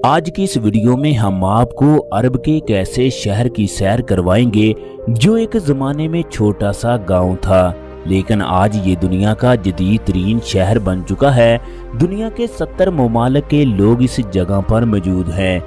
آج کی اس ویڈیو میں ہم آپ کو عرب کے ایک ایسے شہر کی سیر کروائیں گے جو ایک زمانے میں چھوٹا سا گاؤں تھا، لیکن آج یہ دنیا کا جدید ترین شہر بن چکا ہے۔ دنیا کے 70 ممالک کے لوگ اس جگہ پر موجود ہیں۔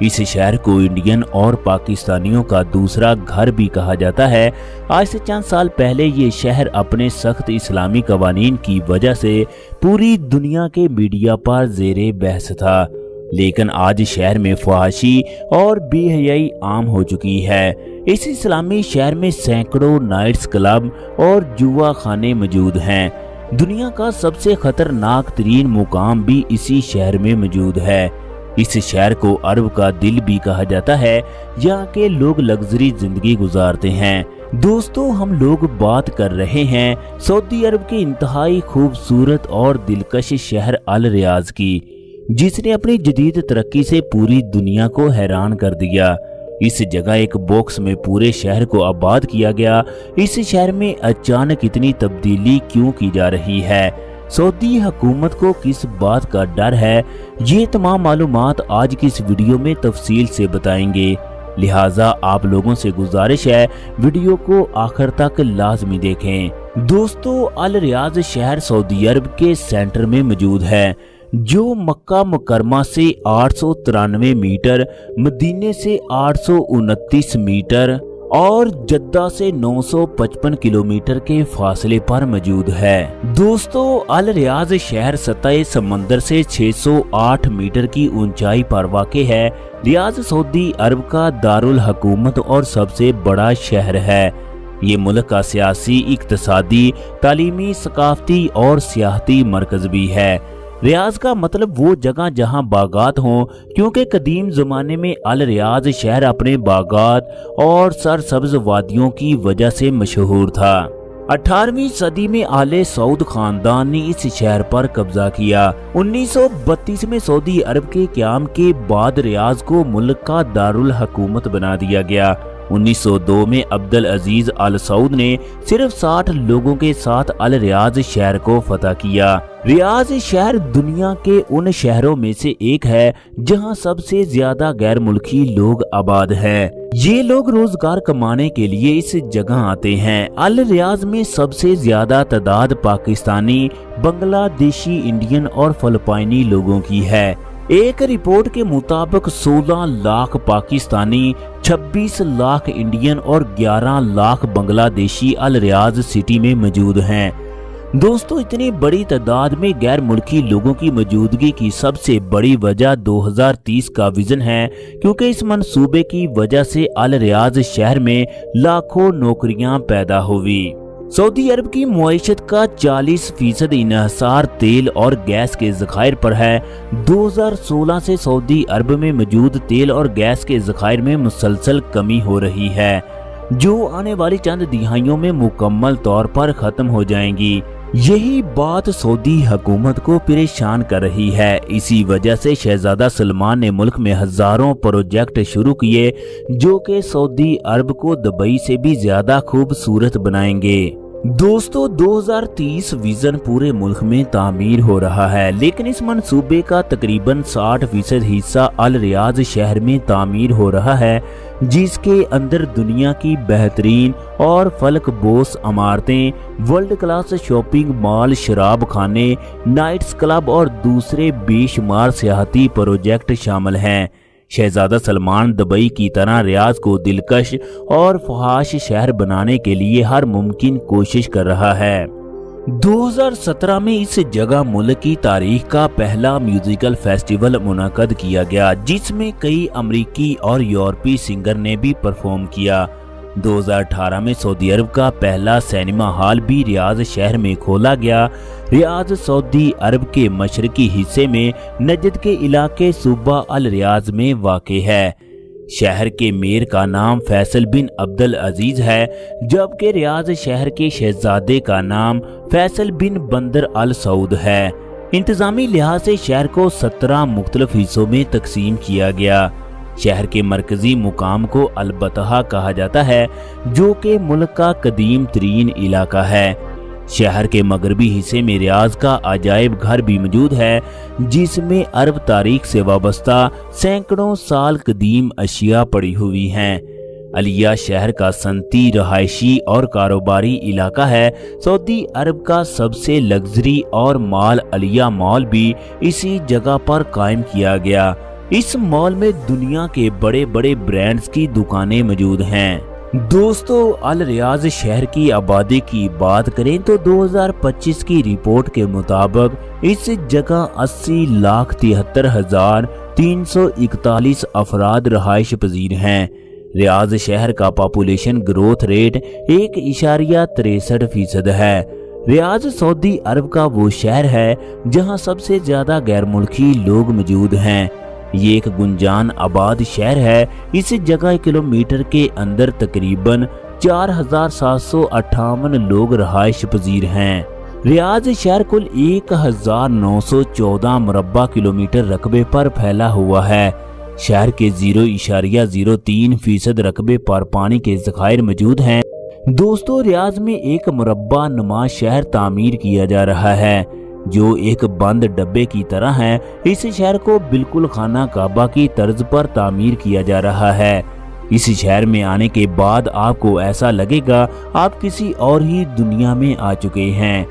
اس شہر کو انڈین اور پاکستانیوں کا دوسرا گھر بھی کہا جاتا ہے۔ آج سے چند سال پہلے یہ شہر اپنے سخت اسلامی قوانین کی وجہ سے پوری دنیا کے میڈیا پر زیر بحث تھا، لیکن آج شہر میں فحاشی اور بے حیائی عام ہو چکی ہے۔ اس اسلامی شہر میں سینکڑوں نائٹس کلب اور جوا خانے موجود ہیں۔ دنیا کا سب سے خطرناک ترین مقام بھی اسی شہر میں موجود ہے۔ اس شہر کو عرب کا دل بھی کہا جاتا ہے، یہاں کے لوگ لگژری زندگی گزارتے ہیں۔ دوستو، ہم لوگ بات کر رہے ہیں سعودی عرب کے انتہائی خوبصورت اور دلکش شہر الریاض کی، جس نے اپنی جدید ترقی سے پوری دنیا کو حیران کر دیا۔ اس جگہ ایک باکس میں پورے شہر کو آباد کیا گیا۔ اس شہر میں اچانک اتنی تبدیلی کیوں کی جا رہی ہے؟ سعودی حکومت کو کس بات کا ڈر ہے؟ یہ تمام معلومات آج کی اس ویڈیو میں تفصیل سے بتائیں گے، لہٰذا آپ لوگوں سے گزارش ہے ویڈیو کو آخر تک لازمی دیکھیں۔ دوستو، الریاض شہر سعودی عرب کے سینٹر میں موجود ہے، جو مکہ مکرمہ سے 893 میٹر، مدینے سے 829 میٹر اور جدہ سے 955 کلومیٹر کے فاصلے پر موجود ہے۔ دوستو، الریاض شہر سطح سمندر سے 608 میٹر کی اونچائی پر واقع ہے۔ ریاض سعودی عرب کا دارالحکومت اور سب سے بڑا شہر ہے۔ یہ ملک کا سیاسی، اقتصادی، تعلیمی، ثقافتی اور سیاحتی مرکز بھی ہے۔ ریاض کا مطلب وہ جگہ جہاں باغات ہوں، کیونکہ قدیم زمانے میں الریاض شہر اپنے باغات اور سرسبز وادیوں کی وجہ سے مشہور تھا۔ 18ویں صدی میں آل سعود خاندان نے اس شہر پر قبضہ کیا۔ 1932 میں سعودی عرب کے قیام کے بعد ریاض کو ملک کا دارالحکومت بنا دیا گیا۔ 1902 میں عبدالعزیز آل سعود نے صرف 60 لوگوں کے ساتھ الریاض شہر کو فتح کیا۔ ریاض شہر دنیا کے ان شہروں میں سے ایک ہے جہاں سب سے زیادہ غیر ملکی لوگ آباد ہیں۔ یہ لوگ روزگار کمانے کے لیے اس جگہ آتے ہیں۔ الریاض میں سب سے زیادہ تعداد پاکستانی، بنگلہ دیشی، انڈین اور فلپائنی لوگوں کی ہے۔ ایک رپورٹ کے مطابق 16 لاکھ پاکستانی، 26 لاکھ انڈین اور 11 لاکھ بنگلہ دیشی الریاض سٹی میں موجود ہیں۔ دوستو، اتنی بڑی تعداد میں غیر ملکی لوگوں کی موجودگی کی سب سے بڑی وجہ 2030 کا ویژن ہے، کیونکہ اس منصوبے کی وجہ سے الریاض شہر میں لاکھوں نوکریاں پیدا ہوئی۔ سعودی عرب کی معیشت کا 40% انحصار تیل اور گیس کے ذخائر پر ہے۔ 2016 سے سعودی عرب میں موجود تیل اور گیس کے ذخائر میں مسلسل کمی ہو رہی ہے، جو آنے والی چند دہائیوں میں مکمل طور پر ختم ہو جائیں گی۔ یہی بات سعودی حکومت کو پریشان کر رہی ہے۔ اسی وجہ سے شہزادہ سلمان نے ملک میں ہزاروں پروجیکٹ شروع کیے جو کہ سعودی عرب کو دبئی سے بھی زیادہ خوبصورت بنائیں گے۔ دوستو، 2030 ویژن پورے ملک میں تعمیر ہو رہا ہے، لیکن اس منصوبے کا تقریباً 60% حصہ الریاض شہر میں تعمیر ہو رہا ہے، جس کے اندر دنیا کی بہترین اور فلک بوس عمارتیں، ورلڈ کلاس شاپنگ مال، شراب خانے، نائٹس کلب اور دوسرے بے شمار سیاحتی پروجیکٹ شامل ہیں۔ شہزادہ سلمان دبئی کی طرح ریاض کو دلکش اور فحاش شہر بنانے کے لیے ہر ممکن کوشش کر رہا ہے۔ 2017 میں اس جگہ ملک کی تاریخ کا پہلا میوزیکل فیسٹیول منعقد کیا گیا، جس میں کئی امریکی اور یورپی سنگر نے بھی پرفارم کیا۔ 2018 میں سعودی عرب کا پہلا سینما ہال بھی ریاض شہر میں کھولا گیا۔ ریاض سعودی عرب کے مشرقی حصے میں نجد کے علاقے صوبہ الریاض میں واقع ہے۔ شہر کے میر کا نام فیصل بن عبدالعزیز ہے، جبکہ ریاض شہر کے شہزادے کا نام فیصل بن بندر آل سعود ہے۔ انتظامی لحاظ سے شہر کو 17 مختلف حصوں میں تقسیم کیا گیا۔ شہر کے مرکزی مقام کو البتہ کہا جاتا ہے، جو کہ ملک کا قدیم ترین علاقہ ہے۔ शहर के मगरबी हिस्से में रियाज का अजायब घर भी मौजूद है, जिसमें अरब तारीख से वाबस्ता सैकड़ों साल कदीम अशिया पड़ी हुई हैं। अलिया शहर का सनती, रहायशी और कारोबारी इलाका है। सऊदी अरब का सबसे लग्जरी और मॉल अलिया मॉल भी इसी जगह पर कायम किया गया। इस मॉल में दुनिया के बड़े बड़े ब्रांड्स की दुकानें मौजूद हैं। दोस्तों, अल रियाज शहर की आबादी की बात करें तो 2025 की रिपोर्ट के मुताबिक इस जगह 80,73,341 अफराद रहायश पजीर हैं। रियाज शहर का पॉपुलेशन ग्रोथ रेट 1.63% है। रियाज सऊदी अरब का वो शहर है जहां सबसे ज्यादा गैर मुल्की लोग मौजूद हैं। ये एक गुंजान आबाद शहर है। इस जगह किलोमीटर के अंदर तकरीबन 4,758 लोग रहायश पजीर हैं। रियाज शहर कुल 1,914 मुरब्बा किलोमीटर रकबे पर फैला हुआ है। शहर के 0.03% रकबे पर पानी के ज़खायर मौजूद हैं। दोस्तों, रियाज में एक मुरब्बा नुमा शहर तामीर किया जा रहा है जो एक बंद डब्बे की तरह है। इस शहर को बिल्कुल खाना काबा की तर्ज पर तामीर किया जा रहा है। इस शहर में आने के बाद आपको ऐसा लगेगा आप किसी और ही दुनिया में आ चुके हैं।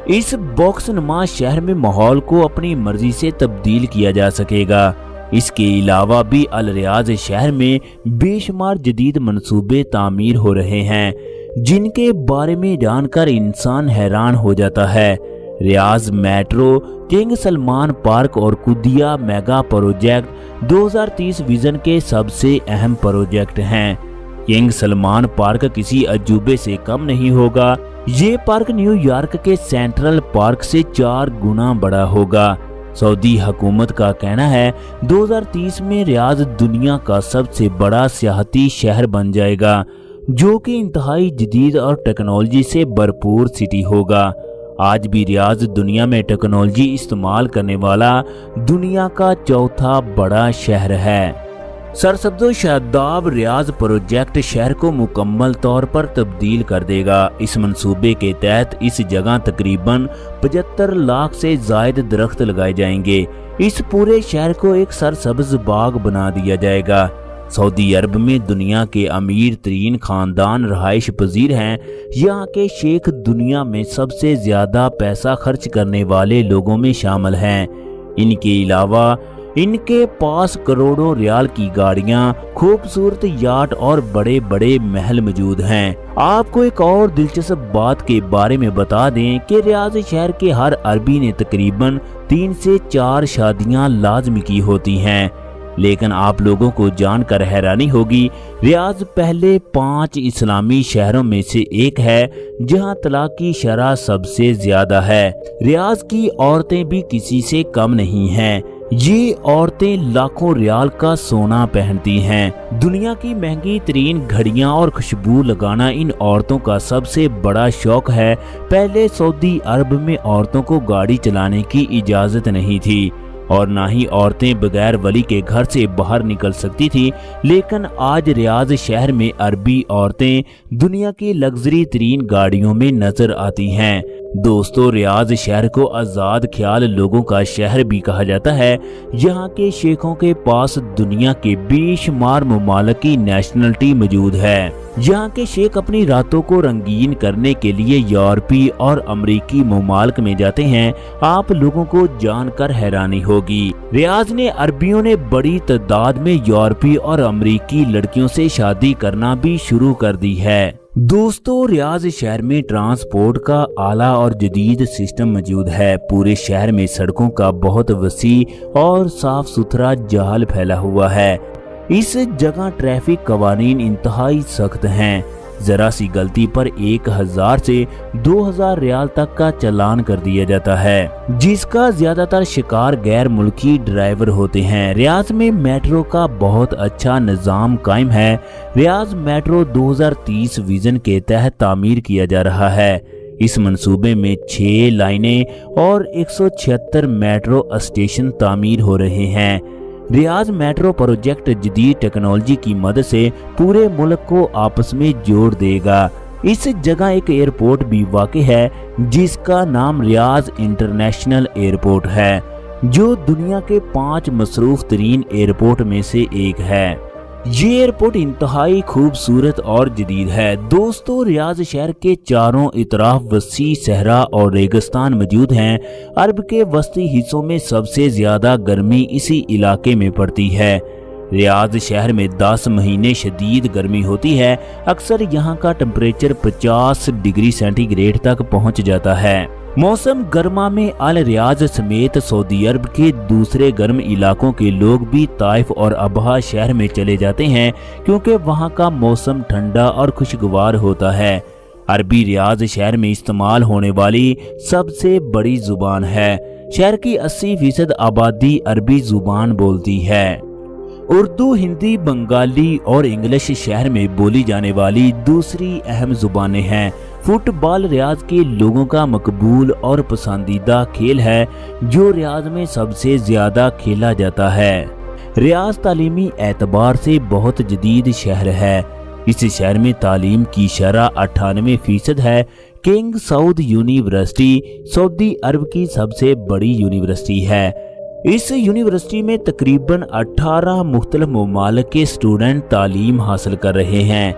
इस बॉक्स नुमा शहर में माहौल को अपनी मर्जी से तब्दील किया जा सकेगा। इसके अलावा भी अल रियाज शहर में बेशुमार जदीद मंसूबे तामीर हो रहे हैं, जिनके बारे में जानकर इंसान हैरान हो जाता है। रियाज मेट्रो, किंग सलमान पार्क और कुदिया मेगा प्रोजेक्ट 2030 विजन के सबसे अहम प्रोजेक्ट हैं। किंग सलमान पार्क किसी अजूबे से कम नहीं होगा। ये पार्क न्यूयॉर्क के सेंट्रल पार्क से 4 गुना बड़ा होगा। सऊदी हुकूमत का कहना है 2030 में रियाज दुनिया का सबसे बड़ा सियाहती शहर बन जाएगा, जो कि इंतहाई जदीद और टेक्नोलॉजी से भरपूर सिटी होगा। आज भी रियाज दुनिया में टेक्नोलॉजी इस्तेमाल करने वाला दुनिया का चौथा बड़ा शहर है। सरसब्ज़ो शादाब रियाज प्रोजेक्ट शहर को मुकम्मल तौर पर तब्दील कर देगा। इस मंसूबे के तहत इस जगह तकरीबन 75 लाख से जायद दरख्त लगाए जाएंगे। इस पूरे शहर को एक सरसब्ज बाग बना दिया जाएगा। सऊदी अरब में दुनिया के अमीर तरीन खानदान रहायश पजीर हैं। यहाँ के शेख दुनिया में सबसे ज्यादा पैसा खर्च करने वाले लोगों में शामिल हैं। इनके अलावा इनके पास करोड़ों रियाल की गाड़ियां, खूबसूरत याट और बड़े बड़े महल मौजूद हैं। आपको एक और दिलचस्प बात के बारे में बता दें कि रियाज शहर के हर अरबी ने तकरीबन 3 से 4 शादियां लाजमी की होती हैं। लेकिन आप लोगों को जानकर हैरानी होगी, रियाज पहले 5 इस्लामी शहरों में से एक है जहां तलाक की शरह सबसे ज्यादा है। रियाज की औरतें भी किसी से कम नहीं हैं। ये औरतें लाखों रियाल का सोना पहनती हैं। दुनिया की महंगी तरीन घड़ियां और खुशबू लगाना इन औरतों का सबसे बड़ा शौक है। पहले सऊदी अरब में औरतों को गाड़ी चलाने की इजाजत नहीं थी और ना ही औरतें बगैर वली के घर से बाहर निकल सकती थी, लेकिन आज रियाज शहर में अरबी औरतें दुनिया की लग्जरी तरीन गाड़ियों में नजर आती हैं। दोस्तों, रियाज शहर को आज़ाद ख्याल लोगों का शहर भी कहा जाता है। यहाँ के शेखों के पास दुनिया के बेशुमार ममालिक की नेशनलिटी मौजूद है। यहाँ के शेख अपनी रातों को रंगीन करने के लिए यूरोपी और अमेरिकी ममालिक में जाते हैं। आप लोगों को जानकर हैरानी होगी, रियाज ने अरबियों ने बड़ी तादाद में यूरोपी और अमेरिकी लड़कियों से शादी करना भी शुरू कर दी है। दोस्तों, रियाज शहर में ट्रांसपोर्ट का आला और जदीद सिस्टम मौजूद है। पूरे शहर में सड़कों का बहुत वसी और साफ सुथरा जाल फैला हुआ है। इस जगह ट्रैफिक कवानीन इंतहाई सख्त हैं। जरा सी गलती पर 1000 से 2000 रियाल तक का चालान कर दिया जाता है, जिसका ज्यादातर शिकार गैर मुल्की ड्राइवर होते हैं। रियाज में मेट्रो का बहुत अच्छा निजाम कायम है। रियाज मेट्रो 2030 विजन के तहत तामीर किया जा रहा है। इस मंसूबे में 6 लाइनें और 176 मेट्रो स्टेशन तामीर हो रहे हैं। रियाज मेट्रो प्रोजेक्ट जदीद टेक्नोलॉजी की मदद से पूरे मुल्क को आपस में जोड़ देगा। इस जगह एक एयरपोर्ट भी वाक़ है जिसका नाम रियाज इंटरनेशनल एयरपोर्ट है, जो दुनिया के 5 मसरूफ तरीन एयरपोर्ट में से एक है। ये एयरपोर्ट इंतहाई खूबसूरत और जदीद है। दोस्तों, रियाज शहर के चारों इतराफ वसी सहरा और रेगिस्तान मौजूद हैं। अरब के वस्ती हिस्सों में सबसे ज्यादा गर्मी इसी इलाके में पड़ती है। रियाज शहर में 10 महीने शदीद गर्मी होती है। अक्सर यहाँ का टेम्परेचर 50 डिग्री सेंटीग्रेड तक पहुँच जाता है। मौसम गर्मा में अल रियाज समेत सऊदी अरब के दूसरे गर्म इलाकों के लोग भी ताइफ और अबहा शहर में चले जाते हैं, क्योंकि वहां का मौसम ठंडा और खुशगवार होता है। अरबी रियाज शहर में इस्तेमाल होने वाली सबसे बड़ी जुबान है। शहर की 80% आबादी अरबी जुबान बोलती है। उर्दू, हिंदी, बंगाली और इंग्लिश शहर में बोली जाने वाली दूसरी अहम जुबानें हैं। फुटबॉल रियाज के लोगों का मकबूल और पसंदीदा खेल है, जो रियाज में सबसे ज्यादा खेला जाता है। रियाज तालीमी एतबार से बहुत जदीद शहर है। इस शहर में तालीम की शरह 98% है। किंग साउद यूनिवर्सिटी सऊदी अरब की सबसे बड़ी यूनिवर्सिटी है। इस यूनिवर्सिटी में तकरीबन 18 मुख्तलिफ ममालिक के स्टूडेंट तालीम हासिल कर रहे हैं।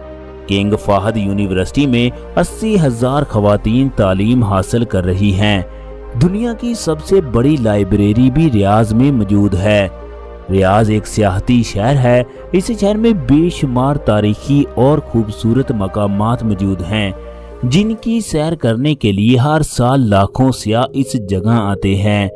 किंग फाहद यूनिवर्सिटी में 80,000 खवातीन तालीम हासिल कर रही हैं। दुनिया की सबसे बड़ी लाइब्रेरी भी रियाज में मौजूद है। रियाज एक सियाहती शहर है। इस शहर में बेशुमार तारीखी और खूबसूरत मकामात मौजूद हैं, जिनकी सैर करने के लिए हर साल लाखों सियाह इस जगह आते हैं।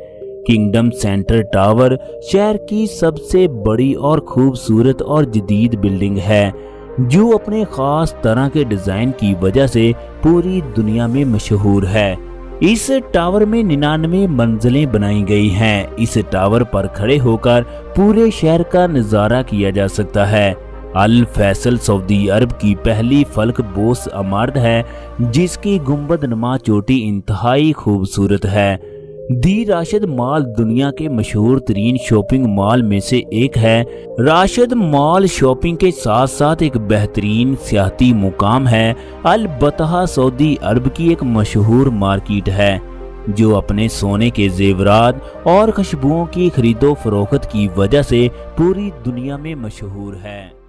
किंगडम सेंटर टावर शहर की सबसे बड़ी और खूबसूरत और जदीद बिल्डिंग है, जो अपने खास तरह के डिजाइन की वजह से पूरी दुनिया में मशहूर है। इस टावर में 99 मंजिलें बनाई गई हैं। इस टावर पर खड़े होकर पूरे शहर का नजारा किया जा सकता है। अल फैसल सऊदी अरब की पहली फलक बोस इमारत है, जिसकी गुंबद नुमा चोटी इंतहाई खूबसूरत है। दी राशिद मॉल दुनिया के मशहूर तरीन शॉपिंग मॉल में से एक है। राशिद मॉल शॉपिंग के साथ साथ एक बेहतरीन सियाहती मुकाम है। अल बतहा सऊदी अरब की एक मशहूर मार्केट है, जो अपने सोने के जेवरात और खुशबुओं की खरीदो फरोख्त की वजह से पूरी दुनिया में मशहूर है।